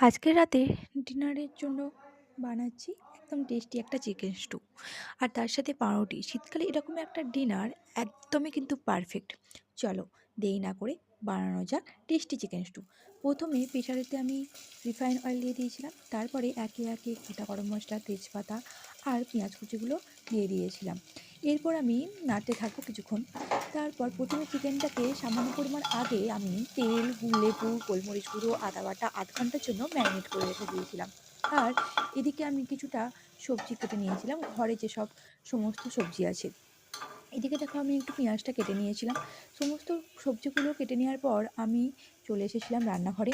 আজকে রাতে ডিনারের জন্য বানাচ্ছি একদম টেস্টি একটা চিকেন স্টু আর তার সাথে পাউরুটি। শীতকালে এরকম একটা ডিনার একদমই কিন্তু পারফেক্ট। চলো দেরি না করে বানানো যাক টেস্টি চিকেন স্টু। প্রথমে প্রেশারেতে আমি রিফাইন অয়েল দিয়ে দিয়েছিলাম, তারপরে একে একে গোটা গরম মশলা, তেজপাতা আর পেঁয়াজ কুচিগুলো দিয়ে দিয়েছিলাম। এরপর আমি নাড়তে থাকবো কিছুক্ষণ। তারপর প্রথমে চিকেনটাকে সামান্য পরিমাণ আগে আমি তেল, লেবু, গোলমরিচ গুঁড়ো, আদা বাটা ০.৫ ঘন্টার জন্য ম্যারিনেট করে রেখে দিয়েছিলাম। আর এদিকে আমি কিছুটা সবজি কেটে নিয়েছিলাম, ঘরে যেসব সমস্ত সবজি আছে। এদিকে দেখো আমি একটু পেঁয়াজটা কেটে নিয়েছিলাম। সমস্ত সবজিগুলো কেটে নেওয়ার পর আমি চলে এসেছিলাম রান্নাঘরে।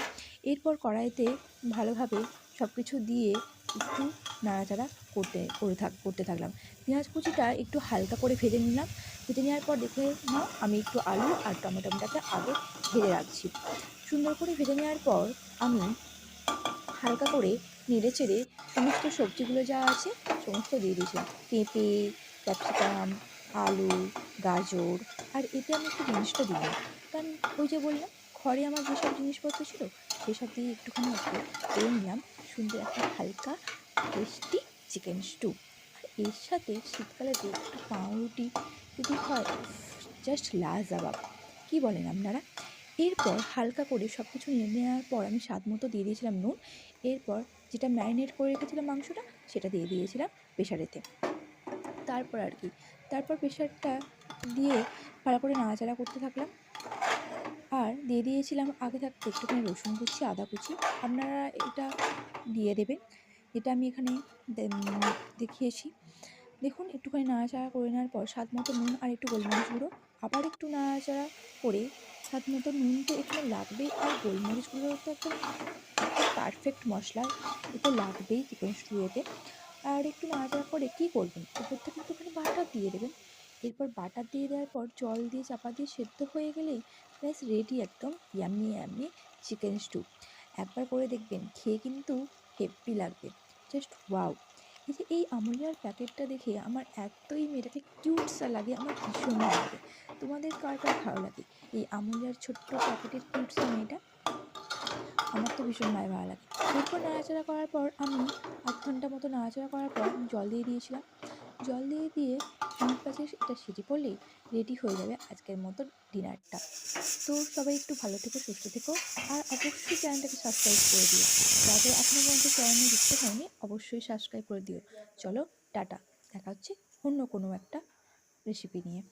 এরপর কড়াইতে ভালোভাবে সব কিছু দিয়ে একটু নাড়াচাড়া করতে থাকলাম। পেঁয়াজ কুচিটা একটু হালকা করে ভেজে নিলাম। ভেজে নেওয়ার পর দেখে নাও আমি একটু আলু আর টমেটোটাকে আগে ভেজে রাখছি। সুন্দর করে ভেজে নেওয়ার পর আমি হালকা করে নেড়েচেড়ে সমস্ত সবজিগুলো যা আছে সমস্ত দিয়ে দিয়েছিলাম। পেঁপে, ক্যাপসিকাম, আলু, গাজর আর এতে আমি একটু বিনসটা দিলাম। কারণ ওই যে বললাম ঘরে আমার যেসব জিনিসপত্র ছিল সেসব দিয়ে একটুখানি ওকে করে নিলাম সুন্দর একটা হালকা টেস্টি চিকেন স্টু। আর এর সাথে শীতকালেতে একটু পাউরুটি যদি হয়, জাস্ট লাজবাব। কী বলেন আপনারা? এরপর হালকা করে সব কিছু নেড়ে নেওয়ার পর আমি স্বাদ মতো দিয়ে দিয়েছিলাম নুন। এরপর যেটা ম্যারিনেট করে রেখেছিলাম মাংসটা সেটা দিয়ে দিয়েছিলাম প্রেশারেতে। তারপর আর কি, তারপর প্রেশারটা দিয়ে ভালো করে নাড়াচাড়া করতে থাকলাম। আর দিয়ে দিয়েছিলাম আগে থাকতে একটুখানি রসুন কুচি, আদা কুচি। আপনারা এটা দিয়ে দেবেন, যেটা আমি এখানে দেখিয়েছি। দেখুন একটুখানি নাড়াচাড়া করে নেওয়ার পর স্বাদ মতো নুন আর একটু গোলমরিচ গুঁড়ো, আবার একটু নাড়াচাড়া করে স্বাদ মতো নুন তো এখানে লাগবেই আর গোলমরিচ গুঁড়ো তো একদম একটা পারফেক্ট মশলা, এ তো লাগবেই চিকেন স্টুতে। আর একটু নাড়াচাড়া করে কী করবেন, উপর থেকে একটুখানি বাটার দিয়ে দেবেন। এরপর বাটার দিয়ে দেওয়ার পর জল দিয়ে চাপা দিয়ে সেদ্ধ হয়ে গেলেই ব্যাস রেডি একদম ইয়াম্মি ইয়াম্মি চিকেন স্টু। একবার করে দেখবেন, খেয়ে কিন্তু হেব্বি লাগবে, জাস্ট ওয়াও! এই যে এই আমুলিয়ার প্যাকেটটা দেখে আমার এতই মেয়েটাকে কিউটসা লাগে, আমার ভীষণ ভালো লাগে। তোমাদের কার কার ভালো লাগে এই আমুলিয়ার ছোট্ট প্যাকেটের কিউটসা মেয়েটা? আমার তো ভীষণভাবে ভালো লাগে। এরপর নাড়াচাড়া করার পর আমি ০.৫ ঘন্টা মতো নাড়াচাড়া করার পর আমি জল দিয়ে দিয়েছিলাম। জল দিয়ে মিনিট ৫ এটা সিটি পড়লেই রেডি হয়ে যাবে আজকের মতো ডিনারটা। তো সবাই একটু ভালো থেকো, সুস্থ থেকো আর অবশ্যই চ্যানেলটাকে সাবস্ক্রাইব করে দিও। যাদের এখনও পর্যন্ত চ্যানেলে যুক্ত হয়নি অবশ্যই সাবস্ক্রাইব করে দিও। চলো টাটা, দেখা হচ্ছে অন্য কোনো একটা রেসিপি নিয়ে।